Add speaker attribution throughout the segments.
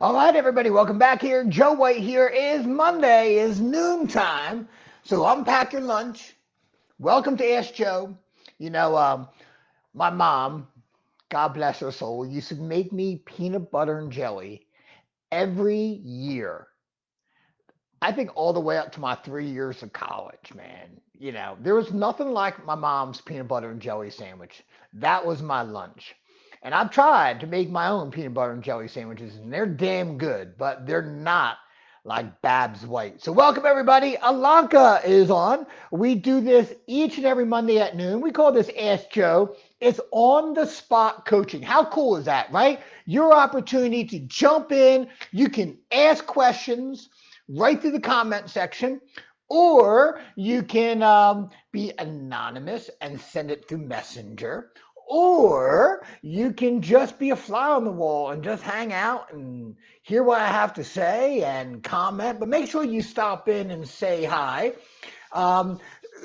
Speaker 1: All right, everybody, welcome back here. Joe White here. Is Monday, is noontime. So unpack your lunch. Welcome to Ask Joe. You know, my mom, God bless her soul, used to make me peanut butter and jelly every year. I think all the way up to my 3 years of college, man. There was nothing like my mom's peanut butter and jelly sandwich. That was my lunch. And I've tried to make my own peanut butter and jelly sandwiches, and they're damn good, but they're not like Babs White. So, welcome everybody. Alanka is on. We do this each and every Monday at noon. We call this Ask Joe. It's on the spot coaching. How cool is that, right? Your opportunity to jump in. You can ask questions right through the comment section, or you can be anonymous and send it through Messenger, or you can just be a fly on the wall and just hang out and hear what I have to say and comment. But make sure you stop in and say hi. Um,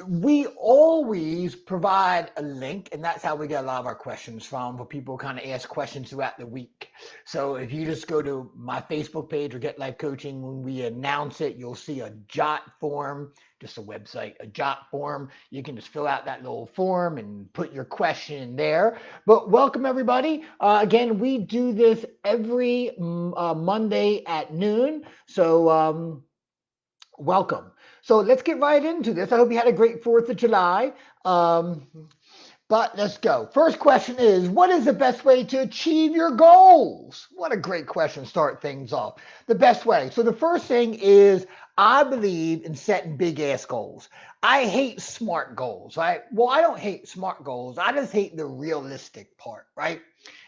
Speaker 1: we always provide a link, and that's how we get a lot of our questions from, for people kind of ask questions throughout the week. So if you just go to my Facebook page or Get Life Coaching, when we announce it, you'll see a jot form, just a website, a jot form. You can just fill out that little form and put your question in there. But welcome everybody. Again, we do this every Monday at noon. So welcome. So let's get right into this. I hope you had a great 4th of July. Um, but let's go. First question is, what is the best way to achieve your goals? What a great question to start things off. The best way. So the first thing is, I believe in setting big ass goals. I hate smart goals, right? Well, I don't hate smart goals. I just hate the realistic part, right?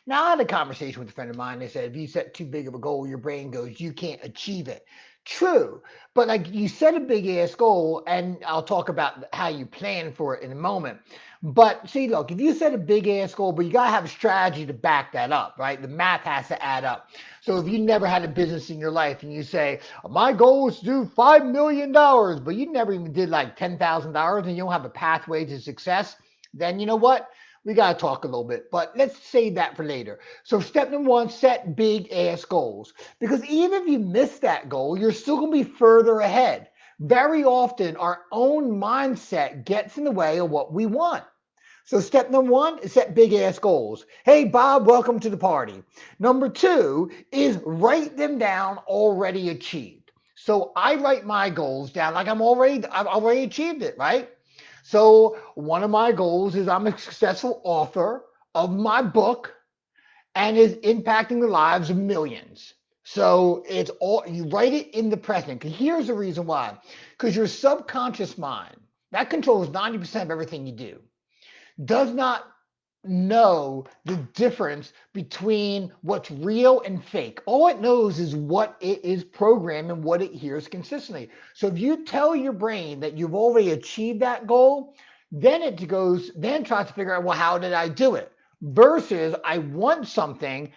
Speaker 1: Now, I had a conversation with a friend of mine. They said, if you set too big of a goal, your brain goes, you can't achieve it. True. But like you set a big ass goal, and I'll talk about how you plan for it in a moment. But see, look, if you set a big ass goal, but you gotta have a strategy to back that up, right? The math has to add up. So if you never had a business in your life and you say, my goal is to do $5 million, but you never even did like $10,000 and you don't have a pathway to success, then you know what? We gotta talk a little bit. But let's save that for later. So step number one, set big ass goals. Because even if you miss that goal, you're still going to be further ahead. Very often, our own mindset gets in the way of what we want. So, step number one is set big ass goals. Hey, Bob, welcome to the party. Number two is write them down already achieved. So, I write my goals down like I've already achieved it, right? So, one of my goals is I'm a successful author of my book and is impacting the lives of millions. So it's all you write it in the present. Here's the reason why. Because your subconscious mind, that controls 90% of everything you do, does not know the difference between what's real and fake. All it knows is what it is programmed and what it hears consistently. So if you tell your brain that you've already achieved that goal, then tries to figure out, well, how did I do it? Versus I want something,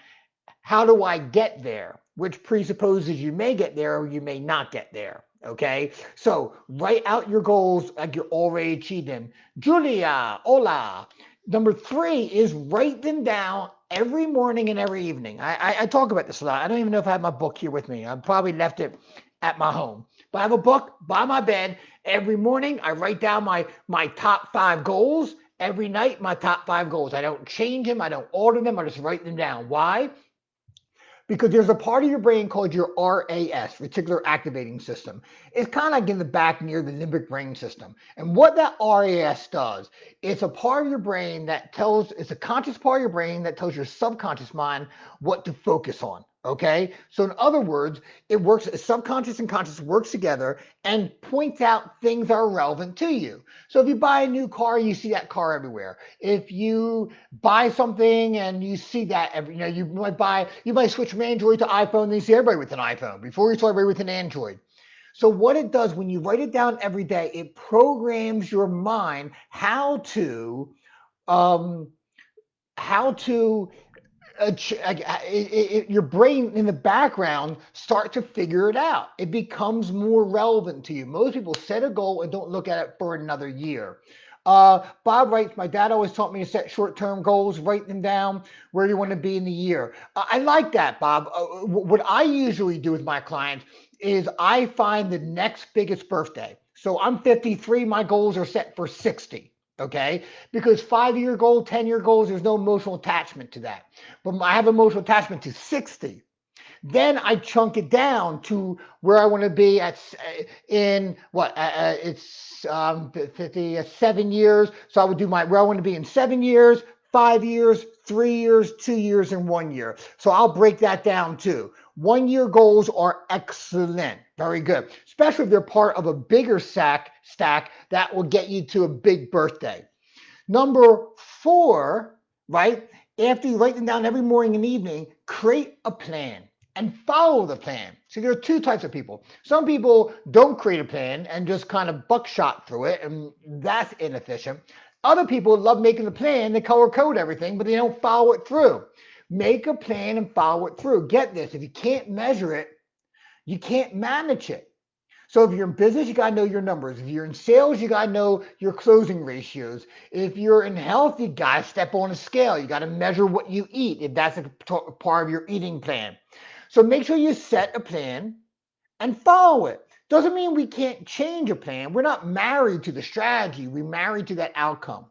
Speaker 1: how do I get there? Which presupposes you may get there or you may not get there. Okay, so write out your goals like you already achieved them. Julia, hola. Number three is write them down every morning and every evening. I talk about this a lot. I don't even know if I have my book here with me. I probably left it at my home. But I have a book by my bed. Every morning I write down my top five goals. Every night my top five goals. I don't change them. I don't alter them. I just write them down. Why? Because there's a part of your brain called your RAS, reticular activating system. It's kind of like in the back near the limbic brain system. And what that RAS does, it's a part of your brain that it's a conscious part of your brain that tells your subconscious mind what to focus on. Okay. So in other words, it works, subconscious and conscious works together and points out things that are relevant to you. So if you buy a new car, you see that car everywhere. If you buy something and you see that you might switch from Android to iPhone, and you see everybody with an iPhone. Before you saw everybody with an Android. So what it does when you write it down every day, it programs your mind um, how to your brain in the background start to figure it out. It becomes more relevant to you. Most people set a goal and don't look at it for another year. Bob writes, my dad always taught me to set short-term goals, write them down where you want to be in the year. I like that, Bob. What I usually do with my clients is I find the next biggest birthday. So I'm 53, my goals are set for 60. Okay, because 5-year goal, 10-year goals, there's no emotional attachment to that. But I have emotional attachment to 60. Then I chunk it down to where I want to be at in what it's 50 7 years. So I would do my where I want to be in 7 years, 5 years, 3 years, 2 years, and 1 year. So I'll break that down too. 1 year goals are excellent, very good, especially if they're part of a bigger stack that will get you to a big birthday. Number four, right? After you write them down every morning and evening, create a plan and follow the plan. So there are two types of people. Some people don't create a plan and just kind of buckshot through it, and that's inefficient. Other people love making the plan, they color code everything, but they don't follow it through. Make a plan and follow it through. Get this, if you can't measure it, you can't manage it. So if you're in business, you got to know your numbers. If you're in sales, you got to know your closing ratios. If you're in health, you got to step on a scale. You got to measure what you eat if that's a part of your eating plan. So make sure you set a plan and follow it. Doesn't mean we can't change a plan. We're not married to the strategy. We're married to that outcome.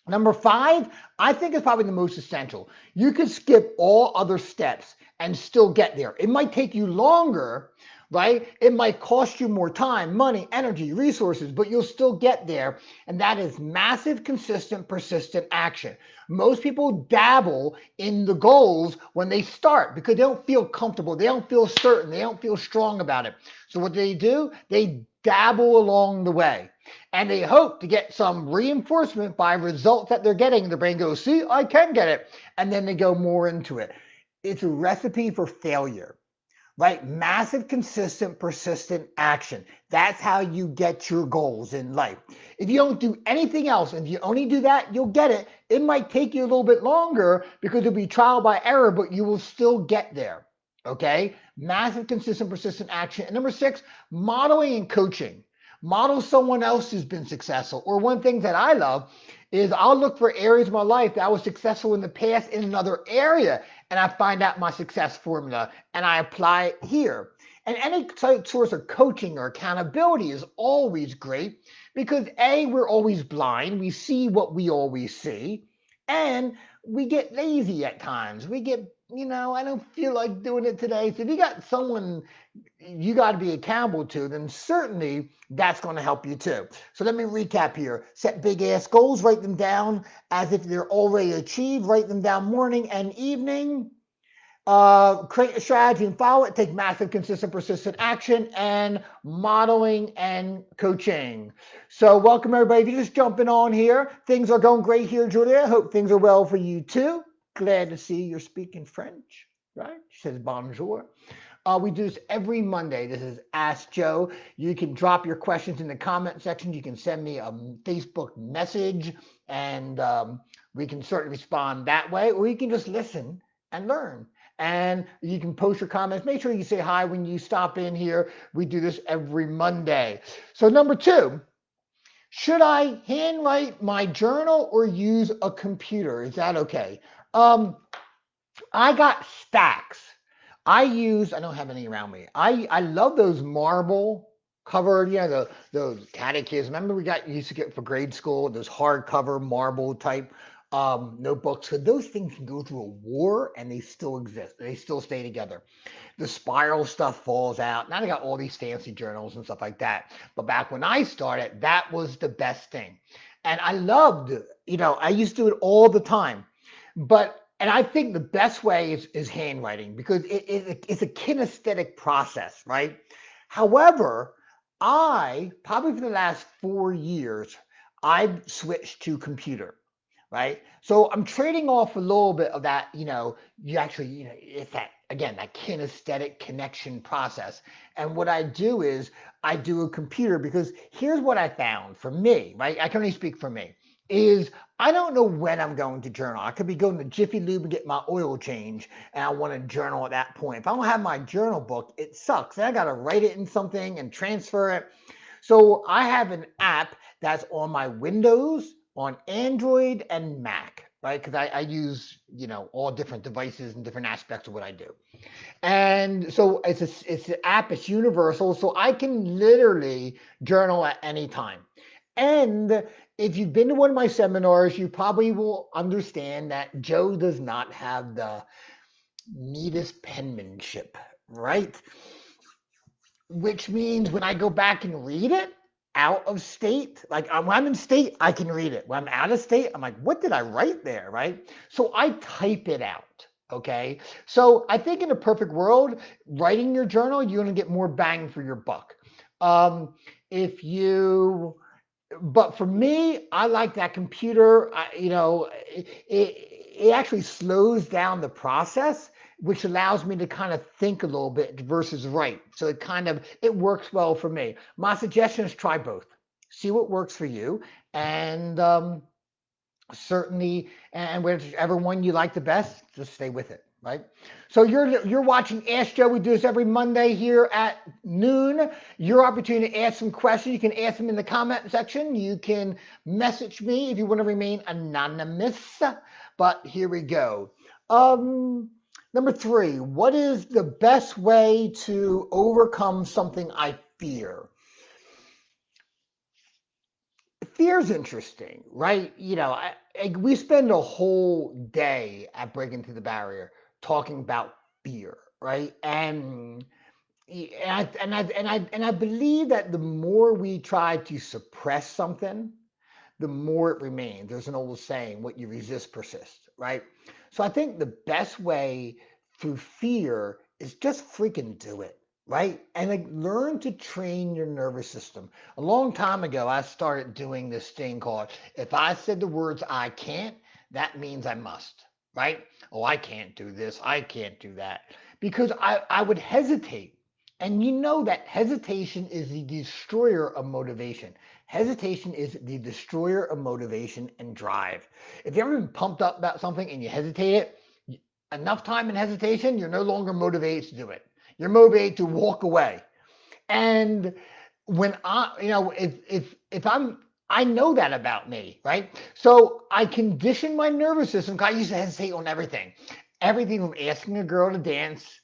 Speaker 1: Number five, I think is probably the most essential. You can skip all other steps and still get there. It might take you longer, right? It might cost you more time, money, energy, resources, but you'll still get there. And that is massive, consistent, persistent action. Most people dabble in the goals when they start because they don't feel comfortable. They don't feel certain. They don't feel strong about it. So what do? They dabble along the way and they hope to get some reinforcement by results that they're getting. The brain goes, see, I can get it. And then they go more into it. It's a recipe for failure, right? Massive, consistent, persistent action. That's how you get your goals in life. If you don't do anything else, if you only do that, you'll get it. It might take you a little bit longer because it'll be trial by error, but you will still get there. Okay? Massive, consistent, persistent action. And number six, modeling and coaching. Model someone else who's been successful. Or one thing that I love is I'll look for areas of my life that I was successful in the past in another area, and I find out my success formula and I apply it here. And any source of coaching or accountability is always great because A, we're always blind. We see what we always see. And we get lazy at times. We get, I don't feel like doing it today. So if you got someone you got to be accountable to, then certainly that's going to help you too. So let me recap here. Set big ass goals, write them down as if they're already achieved, write them down morning and evening. Create a strategy and follow it. Take massive, consistent, persistent action and modeling and coaching. So welcome everybody. If you're just jumping on here, things are going great here, Julia. Hope things are well for you too. Glad to see you're speaking French, right? She says bonjour. We do this every Monday. This is Ask Joe. You can drop your questions in the comment section. You can send me a Facebook message, and we can certainly respond that way. Or you can just listen and learn. And you can post your comments. Make sure you say hi when you stop in here. We do this every Monday. So number two, should I handwrite my journal or use a computer? Is that okay? I got stacks. I don't have any around me. I love those marble covered, those catechisms. Remember we used to get for grade school, those hardcover marble type notebooks. So those things can go through a war and they still exist. They still stay together. The spiral stuff falls out. Now they got all these fancy journals and stuff like that. But back when I started, that was the best thing. And I loved, I used to do it all the time. And I think the best way is handwriting because it's a kinesthetic process, right? However, I probably for the last 4 years, I've switched to computer, right? So I'm trading off a little bit of that, you actually, it's that, again, that kinesthetic connection process. And what I do is I do a computer because here's what I found for me, right? I can only speak for me, is I don't know when I'm going to journal. I could be going to Jiffy Lube and get my oil change, and I want to journal at that point. If I don't have my journal book, it sucks. Then I got to write it in something and transfer it. So I have an app that's on my Windows, on Android, and Mac, right? Because I use, all different devices and different aspects of what I do. And so it's an app, it's universal, so I can literally journal at any time. And if you've been to one of my seminars, you probably will understand that Joe does not have the neatest penmanship, right? Which means when I go back and read it out of state, like when I'm in state, I can read it. When I'm out of state, I'm like, what did I write there, right? So I type it out. Okay. So I think in a perfect world, writing your journal, you're going to get more bang for your buck. Um, if you but for me, I like that computer. It actually slows down the process, which allows me to kind of think a little bit versus write. So it works well for me. My suggestion is try both. See what works for you, and certainly, and whichever one you like the best, just stay with it, right? So you're watching Ask Joe. We do this every Monday here at noon. Your opportunity to ask some questions. You can ask them in the comment section. You can message me if you want to remain anonymous. But here we go. Number three, what is the best way to overcome something I fear? Fear's interesting, right? We spend a whole day at Breaking Through the Barrier talking about fear, right? And I believe that the more we try to suppress something, the more it remains. There's an old saying, what you resist persists, right? So I think the best way through fear is just freaking do it, right? And like learn to train your nervous system. A long time ago, I started doing this thing called if I said the words I can't, that means I must, right? Oh, I can't do this. I can't do that. Because I would hesitate. And you know that hesitation is the destroyer of motivation. Hesitation is the destroyer of motivation and drive. If you've ever been pumped up about something and you hesitate it, enough time in hesitation, you're no longer motivated to do it. You're motivated to walk away. And when if I know that about me, right? So I condition my nervous system. I used to hesitate on everything from asking a girl to dance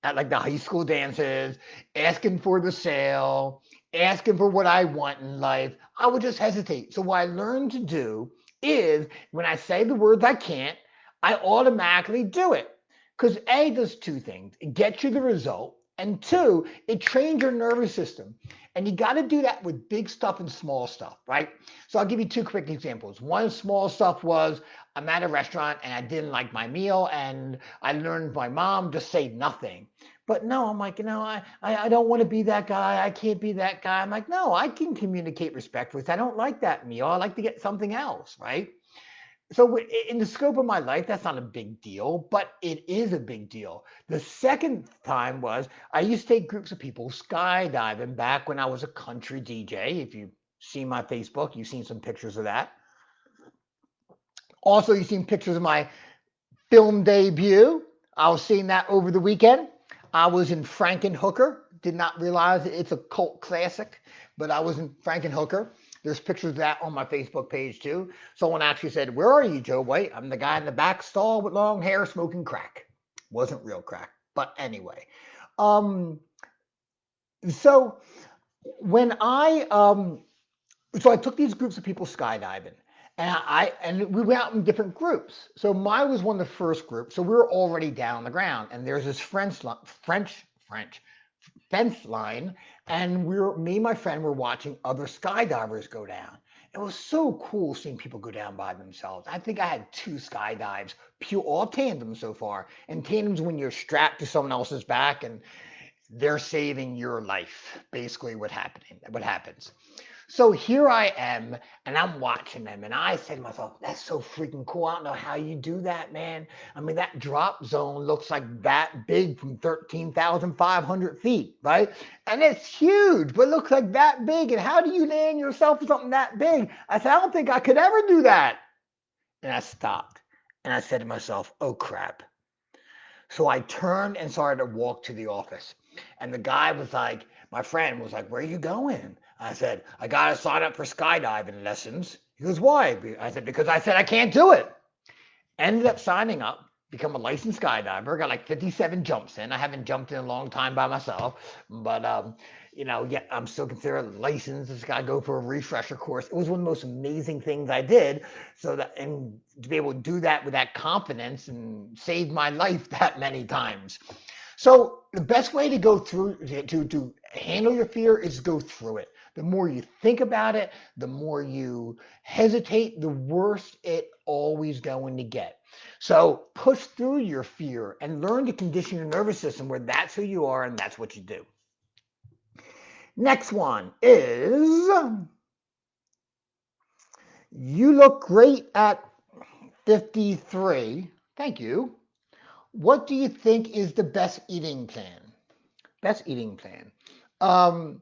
Speaker 1: at like the high school dances, asking for the sale, asking for what I want in life. I would just hesitate. So what I learned to do is when I say the words I can't, I automatically do it. Because A does two things. It gets you the result. And two, it trains your nervous system. And you got to do that with big stuff and small stuff, right? So I'll give you two quick examples. One small stuff was I'm at a restaurant and I didn't like my meal and I learned my mom just say nothing. But no, I'm like, I don't want to be that guy. I can't be that guy. I'm like, no, I can communicate respect with. I don't like that meal. I like to get something else, right? So in the scope of my life, that's not a big deal, but it is a big deal. The second time was I used to take groups of people skydiving back when I was a country DJ. If you see my Facebook, you've seen some pictures of that. Also, you've seen pictures of my film debut. I was seeing that over the weekend. I was in Frankenhooker. Did not realize it's a cult classic, but I was in Frankenhooker. There's pictures of that on my Facebook page too. Someone actually said, "Where are you, Joe White?" I'm the guy in the back stall with long hair smoking crack. Wasn't real crack, but anyway. Um, so when I took these groups of people skydiving, and we went out in different groups. So mine was one of the first groups. So we were already down on the ground, and there's this French fence line, and me and my friend were watching other skydivers go down. It was so cool seeing people go down by themselves. I think I had two skydives, all tandem so far. And tandems when you're strapped to someone else's back and they're saving your life. Basically, what happens. So here I am, and I'm watching them, and I say to myself, that's so freaking cool. I don't know how you do that, man. I mean, that drop zone looks like that big from 13,500 feet, right? And it's huge, but it looks like that big. And how do you land yourself for something that big? I said, I don't think I could ever do that. And I stopped, and I said to myself, oh, crap. So I turned and started to walk to the office. And the guy was like, my friend was like, where are you going? I said, I got to sign up for skydiving lessons. He goes, why? I said, because I said I can't do it. Ended up signing up, become a licensed skydiver. Got like 57 jumps in. I haven't jumped in a long time by myself, but yeah, I'm still considered licensed. Just got to go for a refresher course. It was one of the most amazing things I did. So that and to be able to do that with that confidence and save my life that many times. So the best way to go through to handle your fear is go through it. The more you think about it, the more you hesitate, the worse it always going to get. So push through your fear and learn to condition your nervous system where that's who you are and that's what you do. Next one is you look great at 53. Thank you. What do you think is the best eating plan? Best eating plan. Um,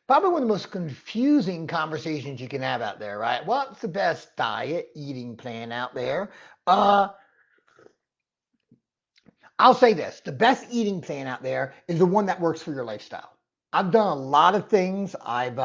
Speaker 1: Probably one of the most confusing conversations you can have out there, right? What's the best diet eating plan out there? Uh, I'll say this: the best eating plan out there is the one that works for your lifestyle. I've done a lot of things. I've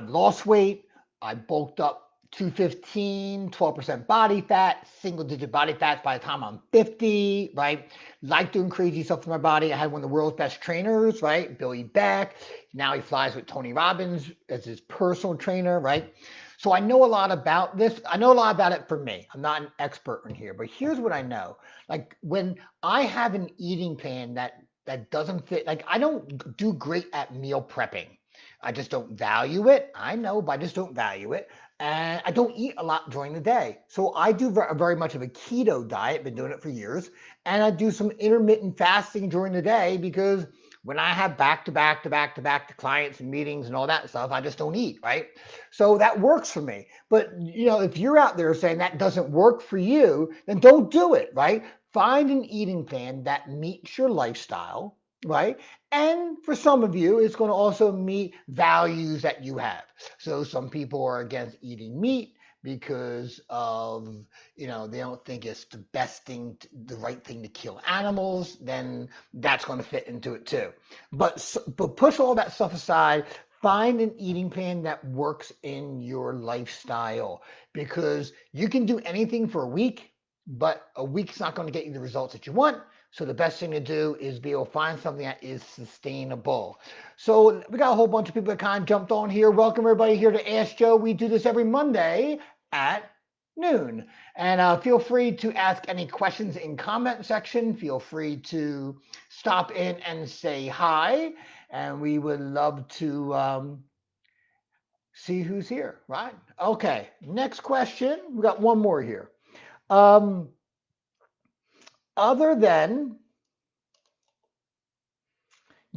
Speaker 1: lost weight. I bulked up 215, 12% body fat, single digit body fats by the time I'm 50, right? Like doing crazy stuff to my body. I had one of the world's best trainers, right? Billy Beck. Now he flies with Tony Robbins as his personal trainer, right? So I know a lot about this. I know a lot about it for me. I'm not an expert in here, but here's what I know. Like when I have an eating plan that doesn't fit, like I don't do great at meal prepping. I just don't value it. I know, but I just don't value it. And I don't eat a lot during the day. So I do very much of a keto diet, been doing it for years. And I do some intermittent fasting during the day because when I have back to back to back to back to clients and meetings and all that stuff, I just don't eat, right? So that works for me. But if you're out there saying that doesn't work for you, then don't do it, right? Find an eating plan that meets your lifestyle, right? And for some of you, it's going to also meet values that you have. So some people are against eating meat because of, they don't think it's the best thing, the right thing to kill animals. Then that's going to fit into it too. But push all that stuff aside. Find an eating plan that works in your lifestyle because you can do anything for a week, but a week's not going to get you the results that you want. So the best thing to do is be able to find something that is sustainable. So we got a whole bunch of people that kind of jumped on here. Welcome everybody here to Ask Joe. We do this every Monday at noon. And feel free to ask any questions in comment section. Feel free to stop in and say hi. And we would love to see who's here, right? Okay, next question. We got one more here. Um, Other than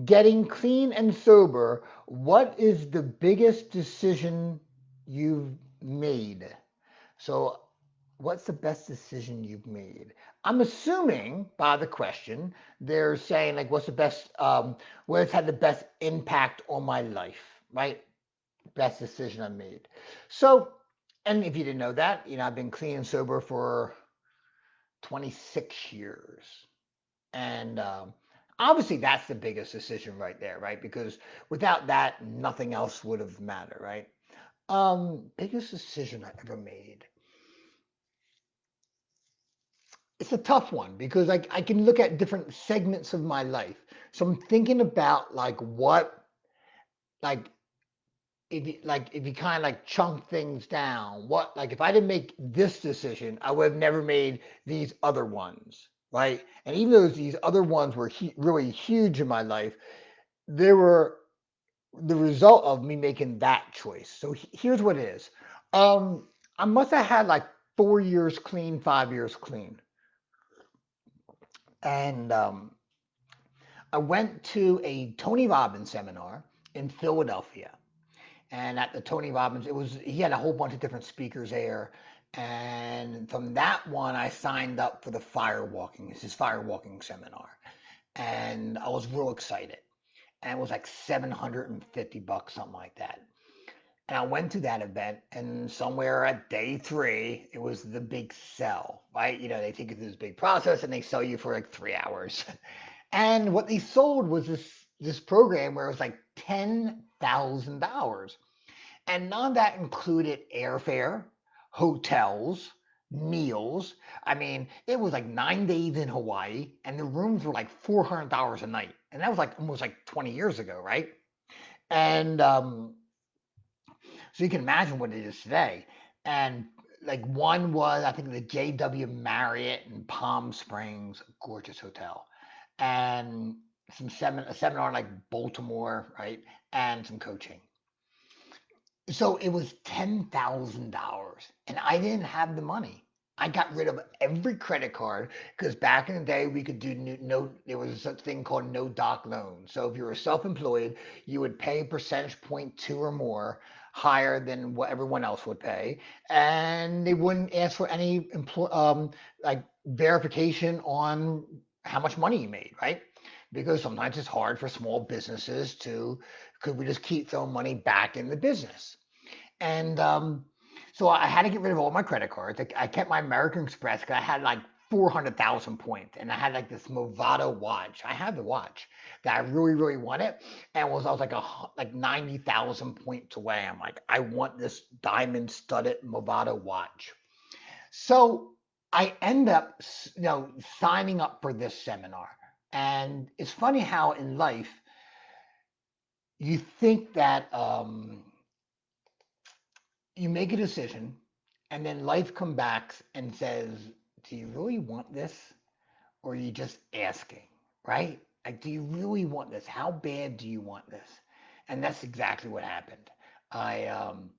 Speaker 1: getting clean and sober, what is the biggest decision you've made? So, what's the best decision you've made? I'm assuming by the question, they're saying, like, what's the best, what has had the best impact on my life, right? Best decision I made. So, and if you didn't know that, I've been clean and sober for 26 years. And obviously, that's the biggest decision right there, right? Because without that, nothing else would have mattered, right? Biggest decision I ever made. It's a tough one because I can look at different segments of my life. So I'm thinking about like if you kind of like chunk things down, what like if I didn't make this decision, I would have never made these other ones, right? And even though these other ones were really huge in my life, they were the result of me making that choice. So here's what it is. I must have had like 4 years clean, 5 years clean, and I went to a Tony Robbins seminar in Philadelphia. And at the Tony Robbins, he had a whole bunch of different speakers there. And from that one, I signed up for the firewalking. It's his firewalking seminar, and I was real excited. And it was like $750, something like that. And I went to that event, and somewhere at day three, it was the big sell, right? They take you through this big process, and they sell you for like 3 hours. And what they sold was this program where it was like $10,000. And none of that included airfare, hotels, meals. I mean, it was like 9 days in Hawaii, and the rooms were like $400 a night. And that was like almost like 20 years ago, right? And so you can imagine what it is today. And like one was, I think, the JW Marriott in Palm Springs, gorgeous hotel, and a seminar in like Baltimore, right, and some coaching. So it was $10,000, and I didn't have the money. I got rid of every credit card because back in the day we could do there was such thing called no doc loan. So if you were self-employed, you would pay percentage point two or more higher than what everyone else would pay, and they wouldn't ask for any like verification on how much money you made, right? Because sometimes it's hard for small businesses to, could we just keep throwing money back in the business? And so I had to get rid of all my credit cards. I kept my American Express because I had like 400,000 points, and I had like this Movado watch. I had the watch that I really, really wanted, and I was like like 90,000 points away. I'm like, I want this diamond studded Movado watch. So I end up, signing up for this seminar. And it's funny how in life you think that you make a decision, and then life comes back and says, do you really want this? Or are you just asking, right? Like, do you really want this? How bad do you want this? And that's exactly what happened. I um,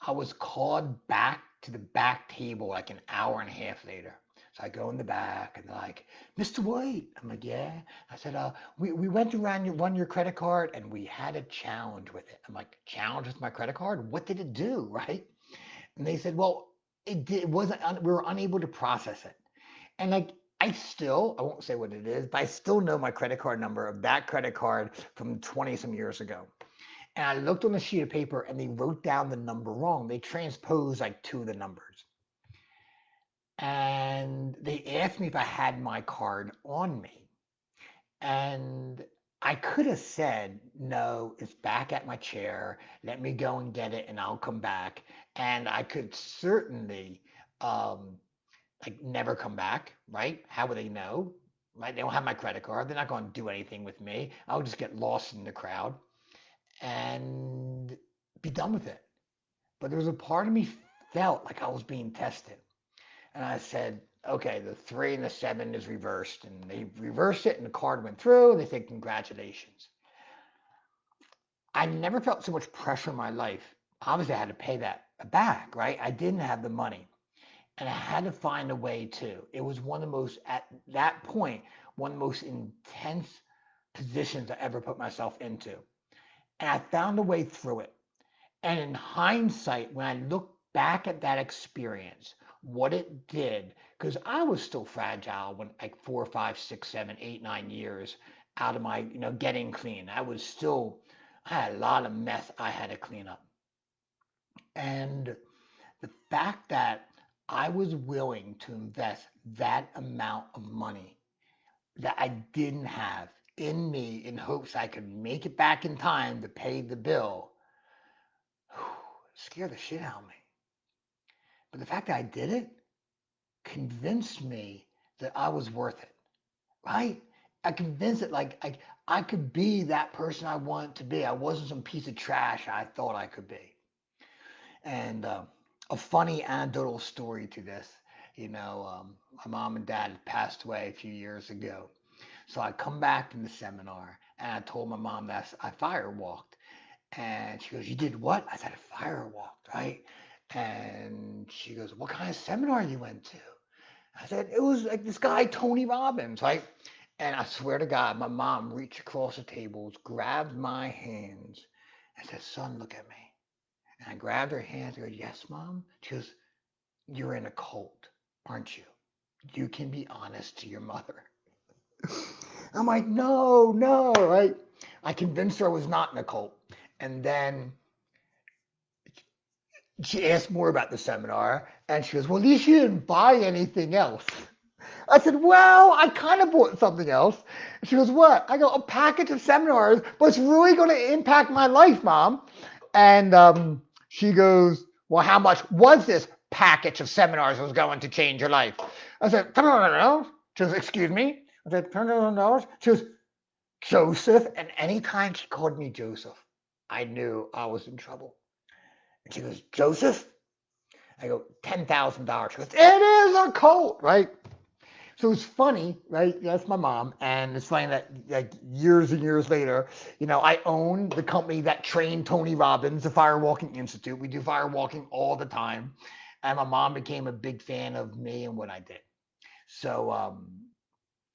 Speaker 1: I was called back to the back table like an hour and a half later. So I go in the back and they're like, Mr. White. I'm like, yeah. I said, we went around run your credit card and we had a challenge with it. I'm like, challenge with my credit card? What did it do? Right? And they said, well, it wasn't, we were unable to process it. And like, I won't say what it is, but I still know my credit card number of that credit card from 20 some years ago. And I looked on the sheet of paper and they wrote down the number wrong. They transposed like two of the numbers. And they asked me if I had my card on me. And I could have said, no, it's back at my chair. Let me go and get it and I'll come back. And I could certainly um, like never come back, right? How would they know? Right? They don't have my credit card. They're not going to do anything with me. I'll just get lost in the crowd and be done with it. But there was a part of me felt like I was being tested. And I said, okay, the 3 and the 7 is reversed. And they reversed it and the card went through. And they said, congratulations. I never felt so much pressure in my life. Obviously, I had to pay that back, right? I didn't have the money. And I had to find a way to. It was one of the most, at that point, one of the most intense positions I ever put myself into. And I found a way through it. And in hindsight, when I look back at that experience, what it did, because I was still fragile when like 4, 5, 6, 7, 8, 9 years out of my, getting clean. I had a lot of mess I had to clean up. And the fact that I was willing to invest that amount of money that I didn't have in me in hopes I could make it back in time to pay the bill scared the shit out of me. But the fact that I did it convinced me that I was worth it, right? I convinced it like I could be that person I wanted to be. I wasn't some piece of trash I thought I could be. And a funny anecdotal story to this, my mom and dad had passed away a few years ago. So I come back from the seminar and I told my mom that I firewalked. And she goes, you did what? I said, I firewalked, right? And she goes, what kind of seminar you went to? I said, it was like this guy, Tony Robbins, right? And I swear to God, my mom reached across the tables, grabbed my hands, and said, son, look at me. And I grabbed her hands and go, yes, mom. She goes, you're in a cult, aren't you? You can be honest to your mother. I'm like, no, no, right? I convinced her I was not in a cult. And then she asked more about the seminar, and she goes, well, at least you didn't buy anything else. I said, well, I kind of bought something else. She goes, what? I go, a package of seminars, but it's really going to impact my life, Mom. And she goes, well, how much was this package of seminars that was going to change your life? I said, $10. She goes, excuse me? I said, $10. She goes, Joseph. And anytime she called me Joseph, I knew I was in trouble. And she goes, Joseph? I go, $10,000. She goes, it is a cult, right? So it's funny, right? That's my mom, and it's funny that like years and years later, I own the company that trained Tony Robbins, the Firewalking Institute. We do firewalking all the time, and my mom became a big fan of me and what I did. So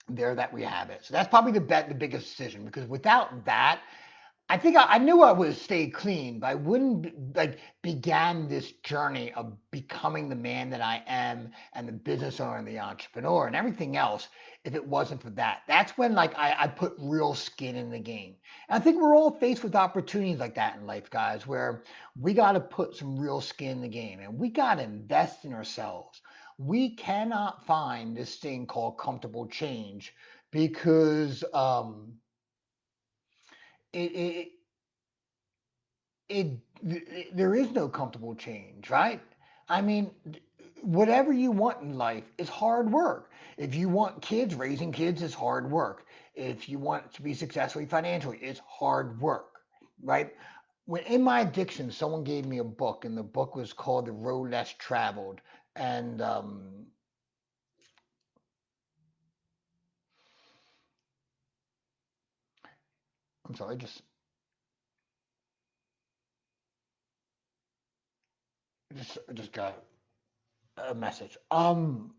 Speaker 1: there, that we have it. So that's probably the biggest decision, because without that, I think I knew I would stay clean, but I wouldn't began this journey of becoming the man that I am and the business owner and the entrepreneur and everything else if it wasn't for that. That's when I put real skin in the game. And I think we're all faced with opportunities like that in life, guys, where we got to put some real skin in the game and we got to invest in ourselves. We cannot find this thing called comfortable change because it, it, there is no comfortable change, right? I mean, whatever you want in life is hard work. If you want kids, raising kids is hard work. If you want to be successfully financially, it's hard work, right? When in my addiction, someone gave me a book, and the book was called The Road Less Traveled. And I'm sorry, just got a message. I'm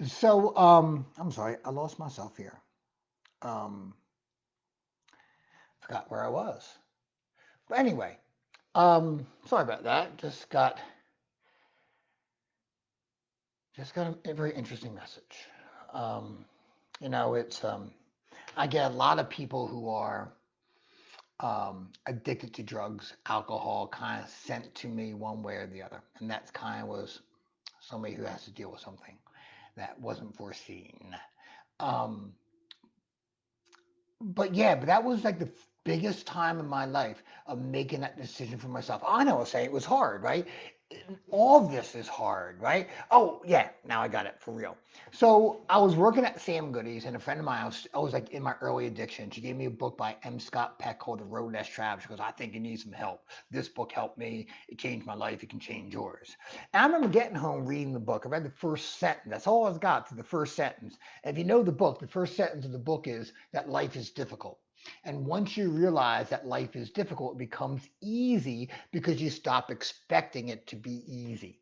Speaker 1: sorry, I lost myself here. Um, Forgot where I was. But anyway, sorry about that. Just got a very interesting message. Um, it's I get a lot of people who are addicted to drugs, alcohol, kind of sent to me one way or the other, and that's kind of was somebody who has to deal with something that wasn't foreseen. Um, but yeah, but that was like the biggest time in my life of making that decision for myself. I know I'll say it was hard, right? All of this is hard, right? Oh yeah, now I got it for real. So I was working at Sam Goodies, and a friend of mine, I was like in my early addiction. She gave me a book by M. Scott Peck called The Road Less Traveled. She goes, I think you need some help. This book helped me. It changed my life. It can change yours. And I remember getting home reading the book. I read the first sentence. That's all I got to the first sentence. And if you know the book, the first sentence of the book is that life is difficult. And once you realize that life is difficult, it becomes easy because you stop expecting it to be easy.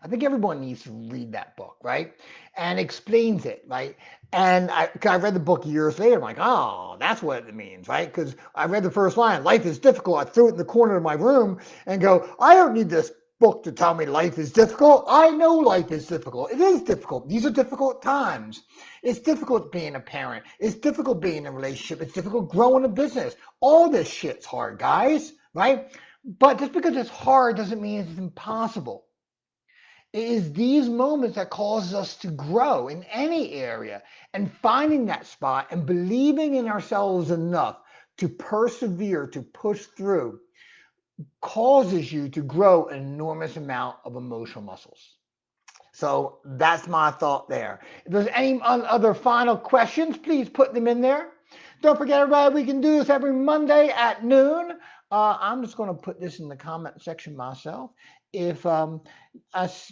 Speaker 1: I think everyone needs to read that book, right? And explains it, right? And I read the book years later. I'm like, oh, that's what it means, right? Because I read the first line, life is difficult. I threw it in the corner of my room and go, I don't need this book to tell me life is difficult. I know life is difficult. It is difficult. These are difficult times. It's difficult being a parent. It's difficult being in a relationship. It's difficult growing a business. All this shit's hard, guys, right? But just because it's hard doesn't mean it's impossible. It is these moments that causes us to grow in any area, and finding that spot and believing in ourselves enough to persevere, to push through, causes you to grow an enormous amount of emotional muscles. So that's my thought there. If there's any other final questions, please put them in there. Don't forget, everybody, we can do this every Monday at noon. I'm just going to put this in the comment section myself. If us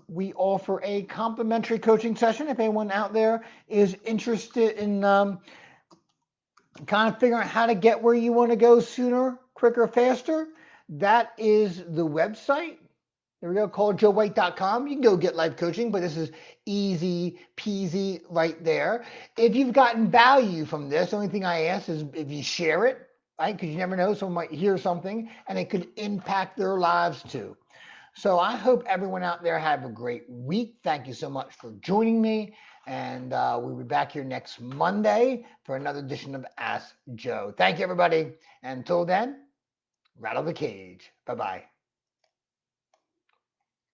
Speaker 1: we offer a complimentary coaching session if anyone out there is interested in kind of figuring out how to get where you want to go sooner, quicker, faster. That is the website. There we go, calljoewhite.com. You can go get life coaching, but this is easy peasy right there. If you've gotten value from this, the only thing I ask is if you share it, right? Because you never know, someone might hear something and it could impact their lives too. So I hope everyone out there have a great week. Thank you so much for joining me. And we'll be back here next Monday for another edition of Ask Joe. Thank you, everybody. And until then, rattle the cage. Bye-bye.